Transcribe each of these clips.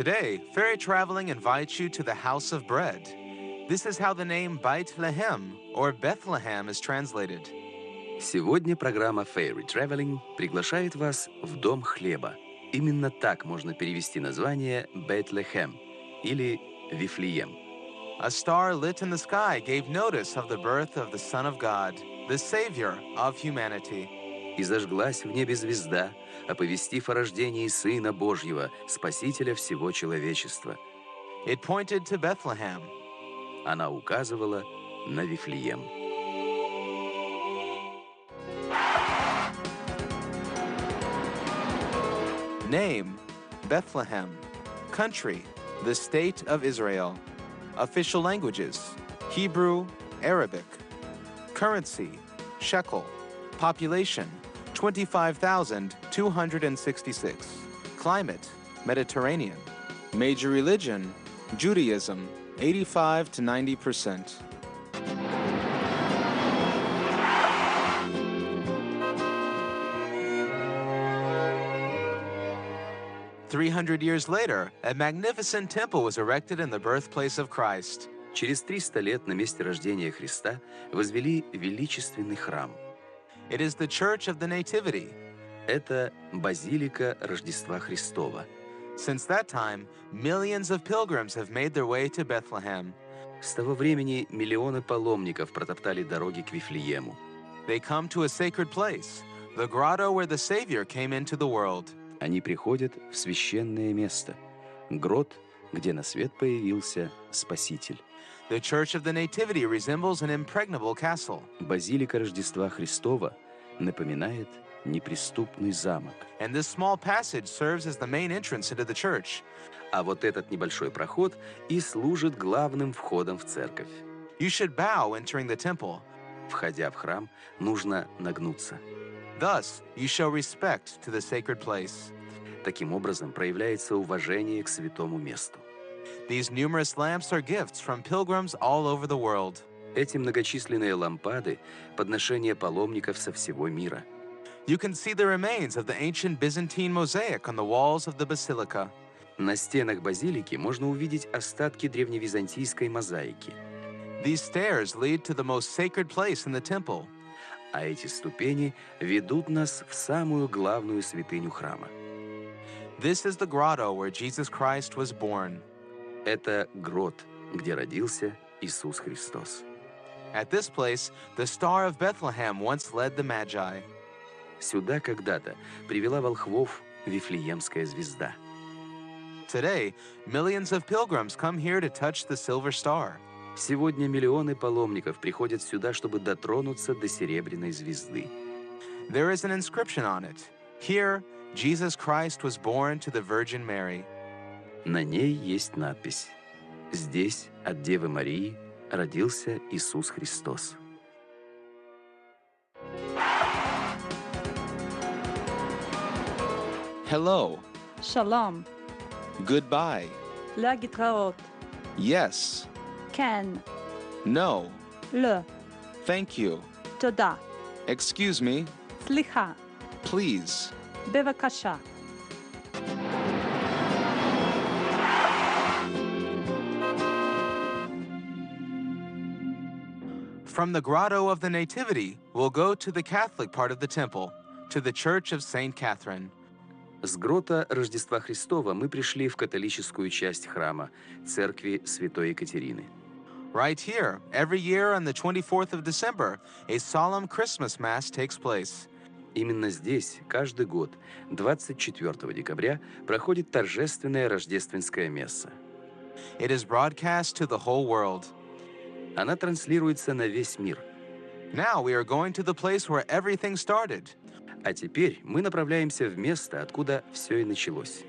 Today, ferry traveling invites you to the house of bread. This is how the name Bethlehem or Bethlehem is translated. Сегодня программа Fairy Traveling приглашает вас в Дом хлеба. Именно так можно перевести название Bethlehem или Вифлеем. A star lit in the sky gave notice of the birth of the Son of God, the Savior of humanity. И зажглась в небе звезда, оповестив о рождении Сына Божьего, Спасителя всего человечества. It pointed to Bethlehem. Она указывала на Вифлеем. Name, Bethlehem. Country, the State of Israel. Official languages, Hebrew, Arabic. Currency, shekel. Population, 25,266. Climate, Mediterranean. Major religion, Judaism, 85 to 90%. 300 years later, a magnificent temple was erected in the birthplace of Christ. Через 300 лет на месте рождения Христа возвели величественный храм. It is the Church of the Nativity. Это базилика Рождества Христова. Since that time, millions of pilgrims have made their way to Bethlehem. С того времени миллионы паломников протоптали дороги к Вифлеему. They come to a sacred place, the grotto where the Savior came into the world. Они приходят в священное место, грот, где на свет появился Спаситель. The Church of the Nativity resembles an impregnable castle. Базилика Рождества Христова напоминает неприступный замок. And this small passage serves as the main entrance into the church. А вот этот небольшой проход и служит главным входом в церковь. You should bow entering the temple. Входя в храм, нужно нагнуться. Thus, you show respect to the sacred place. Таким образом, проявляется уважение к святому месту. These numerous lamps are gifts from pilgrims all over the world. Эти многочисленные лампады – подношения паломников со всего мира. You can see the remains of the ancient Byzantine mosaic on the walls of the basilica. На стенах базилики можно увидеть остатки древневизантийской мозаики. These stairs lead to the most sacred place in the temple. А эти ступени ведут нас в самую главную святыню храма. This is the grotto where Jesus Christ was born. Это грот, где родился Иисус Христос. At this place, the Star of Bethlehem once led the Magi. Сюда когда-то привела волхвов Вифлеемская звезда. Today, millions of pilgrims come here to touch the silver star. Сегодня миллионы паломников приходят сюда, чтобы дотронуться до серебряной звезды. There is an inscription on it. Here, Jesus Christ was born to the Virgin Mary. На ней есть надпись: «Здесь от Девы Марии родился Иисус Христос». Hello. שלום, Goodbye. להתראות, Yes. כן, No. לא, Thank you. תודה, Excuse me. סליחה, Please. בבקשה. From the grotto of the Nativity, we'll go to the Catholic part of the temple, to the Church of St. Catherine. С грота Рождества Христова мы пришли в католическую часть храма, церкви Святой Екатерины. Right here, every year on the 24th of December, a solemn Christmas Mass takes place. Именно здесь каждый год, 24 декабря, проходит торжественное рождественское месса. It is broadcast to the whole world. Она транслируется на весь мир. Now we are going to the place where everything started. А теперь мы направляемся в место, откуда все и началось.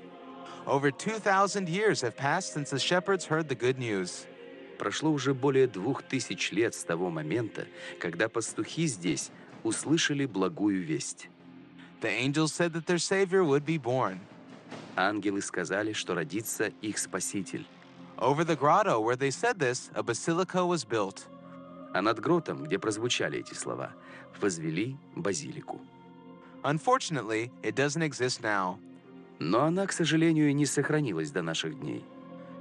Over 2,000 years have passed since the shepherds heard the good news. Прошло уже более 2000 лет с того момента, когда пастухи здесь услышали благую весть. The angels said that their Savior would be born. Ангелы сказали, что родится их Спаситель. Over the grotto where they said this, a basilica was built. А над гротом, где прозвучали эти слова, возвели базилику. Unfortunately, it doesn't exist now. Но она, к сожалению, не сохранилась до наших дней.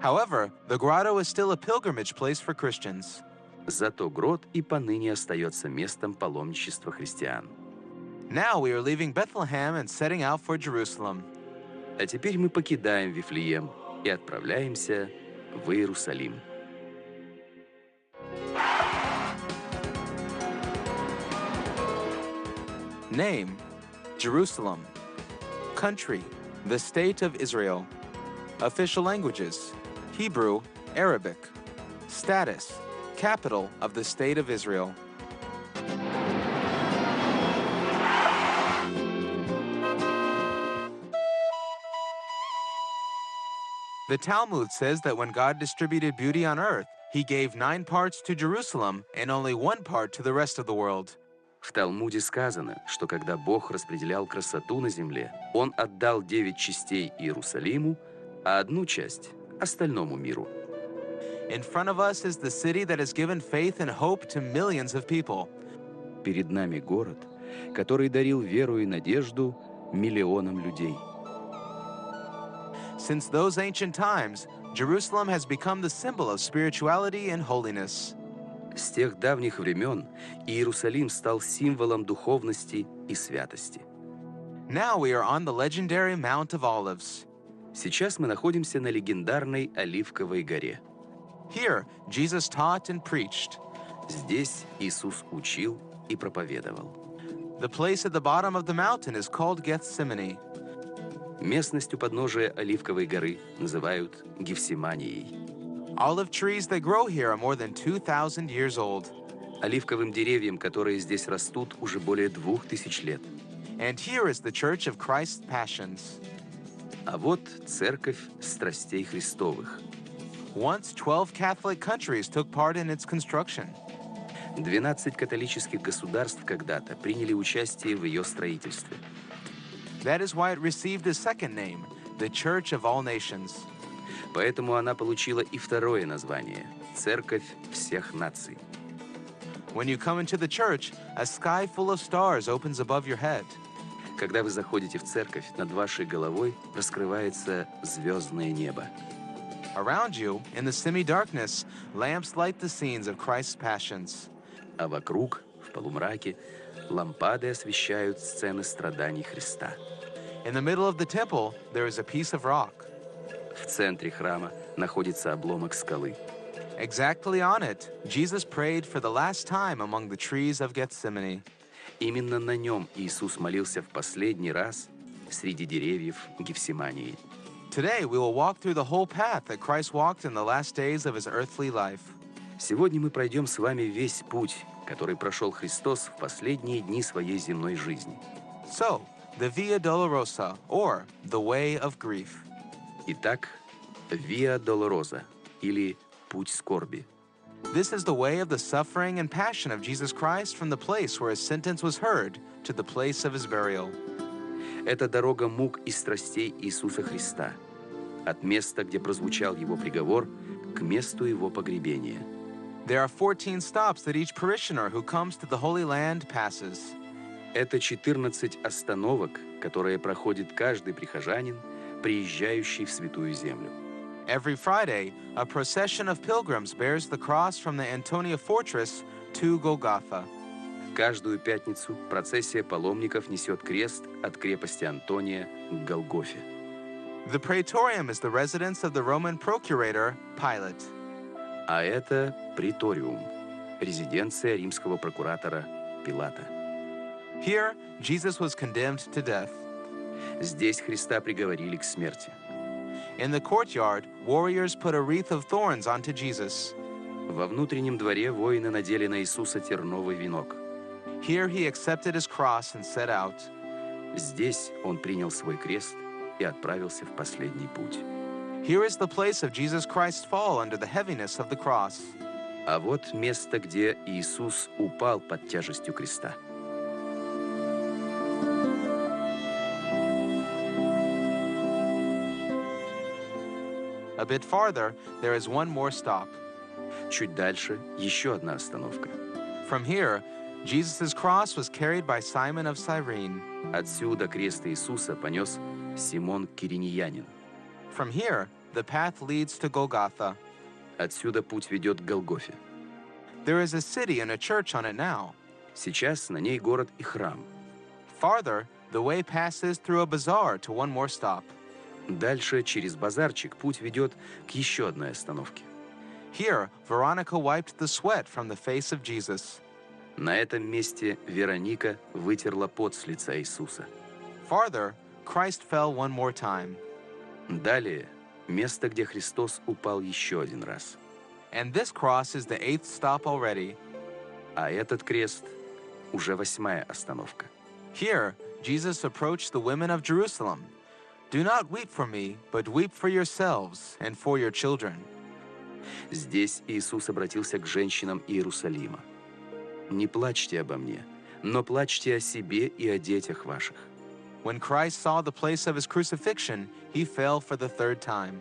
However, the grotto is still a pilgrimage place for Christians. Зато грот и поныне остается местом паломничества христиан. Now we are leaving Bethlehem and setting out for Jerusalem. А теперь мы покидаем Вифлеем и отправляемся в Иерусалим. Name: Jerusalem. Country: the State of Israel. Official languages: Hebrew, Arabic. Status: capital of the State of Israel. The Talmud says that when God distributed beauty on earth, he gave 9 parts to Jerusalem and only 1 part to the rest of the world. В Талмуде сказано, что когда Бог распределял красоту на земле, Он отдал 9 частей Иерусалиму, а 1 часть – остальному миру. In front of us is the city that has given faith and hope to millions of people. Перед нами город, который дарил веру и надежду миллионам людей. Since those ancient times, Jerusalem has become the symbol of spirituality and holiness. С тех давних времен Иерусалим стал символом духовности и святости. Now we are on the legendary Mount of Olives. Сейчас мы находимся на легендарной Оливковой горе. Here, Jesus taught and preached. Здесь Иисус учил и проповедовал. The place at the bottom of the mountain is called Gethsemane. Местность у подножия Оливковой горы называют Гефсиманией. Olive trees that grow here are more than 2,000 years old. Оливковым деревьям, которые здесь растут, уже более 2000 лет. And here is the Church of Christ's Passions. А вот церковь страстей Христовых. Once 12 Catholic countries took part in its construction. 12 католических государств когда-то приняли участие в ее строительстве. That is why it received a second name, the Church of All Nations. Поэтому она получила и второе название – Церковь всех наций. When you come into the church, a sky full of stars opens above your head. Когда вы заходите в церковь, над вашей головой раскрывается звездное небо. Around you, in the semi-darkness, lamps light the scenes of Christ's passions. А вокруг, в полумраке, лампады освещают сцены страданий Христа. In the middle of the temple, there is a piece of rock. В центре храма находится обломок скалы. Exactly on it, Jesus prayed for the last time among the trees of Gethsemane. Именно на нем Иисус молился в последний раз среди деревьев Гефсимании. Today, we will walk through the whole path that Christ walked in the last days of his earthly life. Сегодня мы пройдем с вами весь путь, который прошел Христос в последние дни своей земной жизни. So, the Via Dolorosa, or the Way of Grief. Итак, Via Dolorosa, или Путь скорби. This is the way of the suffering and passion of Jesus Christ from the place where his sentence was heard to the place of his burial. Это дорога мук и страстей Иисуса Христа, от места, где прозвучал его приговор, к месту его погребения. There are 14 stops that each parishioner who comes to the Holy Land passes. Это 14 остановок, которые проходит каждый прихожанин, приезжающий в Святую Землю. Every Friday, a procession of pilgrims bears the cross from the Antonia fortress to Golgotha. Каждую пятницу процессия паломников несет крест от крепости Антония к Голгофе. The praetorium is the residence of the Roman procurator, Pilate. А это приториум, резиденция римского прокуратора Пилата. Here, Jesus was condemned to death. Здесь Христа приговорили к смерти. In the courtyard, warriors put a wreath of thorns onto Jesus. Во внутреннем дворе воины надели на Иисуса терновый венок. Here he accepted his cross and set out. Здесь он принял свой крест и отправился в последний путь. Here is the place of Jesus Christ's fall under the heaviness of the cross. А вот место, где Иисус упал под тяжестью креста. A bit farther, there is one more stop. Чуть дальше еще одна остановка. From here, Jesus' cross was carried by Simon of Cyrene. Отсюда крест Иисуса понес Симон Кириньянин. From here, the path leads to Golgotha. Отсюда путь ведет к Голгофе. There is a city and a church on it now. Сейчас на ней город и храм. Farther, the way passes through a bazaar to one more stop. Дальше, через базарчик, путь ведет к еще одной остановке. Here, Veronica wiped the sweat from the face of Jesus. На этом месте Вероника вытерла пот с лица Иисуса. Farther, Christ fell one more time. Далее, место, где Христос упал еще один раз. And this cross is the 8th stop already. А этот крест уже 8-я остановка. Here, Jesus approached the women of Jerusalem. Do not weep for me, but weep for yourselves and for your children. Здесь Иисус обратился к женщинам Иерусалима. «Не плачьте обо мне, но плачьте о себе и о детях ваших». When Christ saw the place of his crucifixion, he fell for the 3rd time.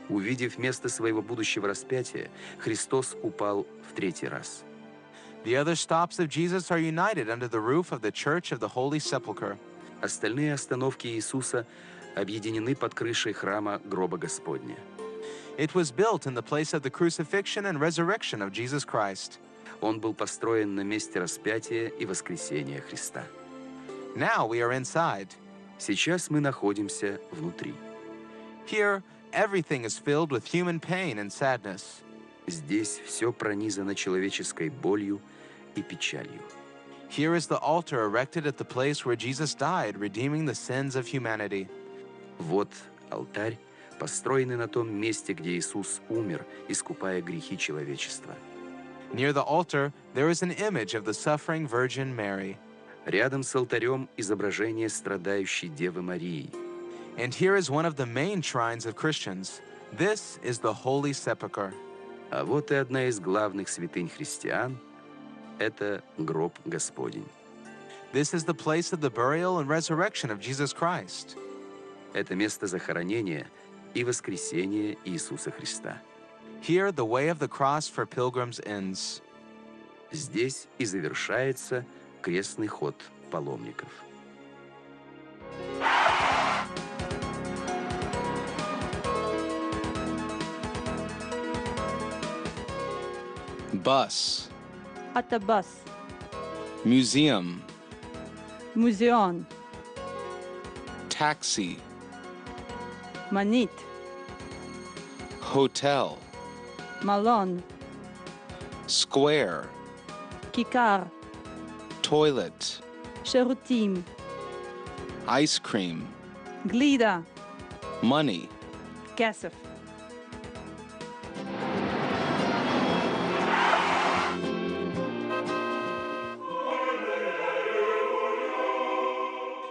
Увидев место своего будущего распятия, Христос упал в 3-й раз. The other stops of Jesus are united under the roof of the Church of the Holy Sepulchre. Остальные остановки Иисуса объединены под крышей храма гроба Господня. It was built in the place of the crucifixion and resurrection of Jesus Christ. Он был построен на месте распятия и воскресения Христа. Now we are inside. Сейчас мы находимся внутри. Here, everything is filled with human pain and sadness. Здесь все пронизано человеческой болью и печалью. Here is the altar erected at the place where Jesus died, redeeming the sins of humanity. Вот алтарь, построенный на том месте, где Иисус умер, искупая грехи человечества. Near the altar, there is an image of the suffering Virgin Mary. Рядом с алтарем изображение страдающей Девы Марии. And here is one of the main shrines of Christians. This is the Holy Sepulchre. А вот и одна из главных святынь христиан – это гроб Господень. This is the place of the burial and resurrection of Jesus Christ. Это место захоронения и воскресения Иисуса Христа. Here, the way of the cross for pilgrims ends. Здесь и завершается крестный ход паломников. Bus, Автобус. museum, Музеон. taxi, Монит. hotel, Малон. square, כיכר. toilet, שירותים. ice cream, גלידה. money. כסף.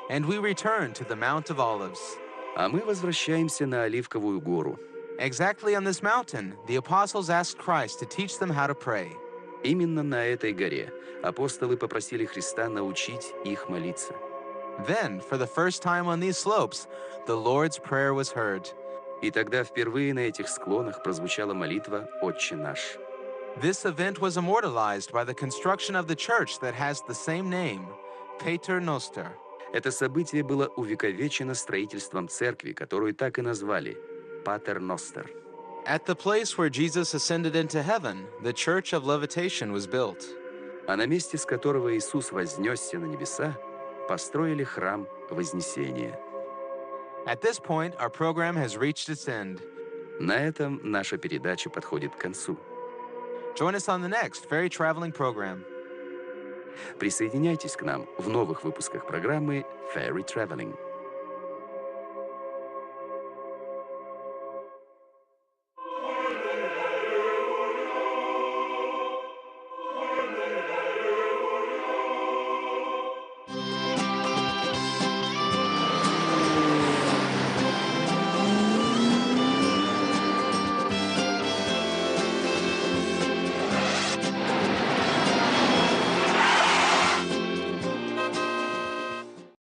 And we return to the Mount of Olives. А мы возвращаемся на Оливковую гору. Exactly on this mountain, the apostles asked Christ to teach them how to pray. Именно на этой горе апостолы попросили Христа научить их молиться. Then, for the first time on these slopes, the Lord's Prayer was heard. И тогда впервые на этих склонах прозвучала молитва «Отче наш». This event was immortalized by the construction of the church that has the same name, Pater Noster. Это событие было увековечено строительством церкви, которую так и назвали «Патер Ностер». At the place where Jesus ascended into heaven, the Church of Levitation was built. А на месте, с которого Иисус вознесся на небеса, построили храм Вознесения. At this point, our program has reached its end. На этом наша передача подходит к концу. Join us on the next ferry traveling program. Присоединяйтесь к нам в новых выпусках программы «Ferry Traveling».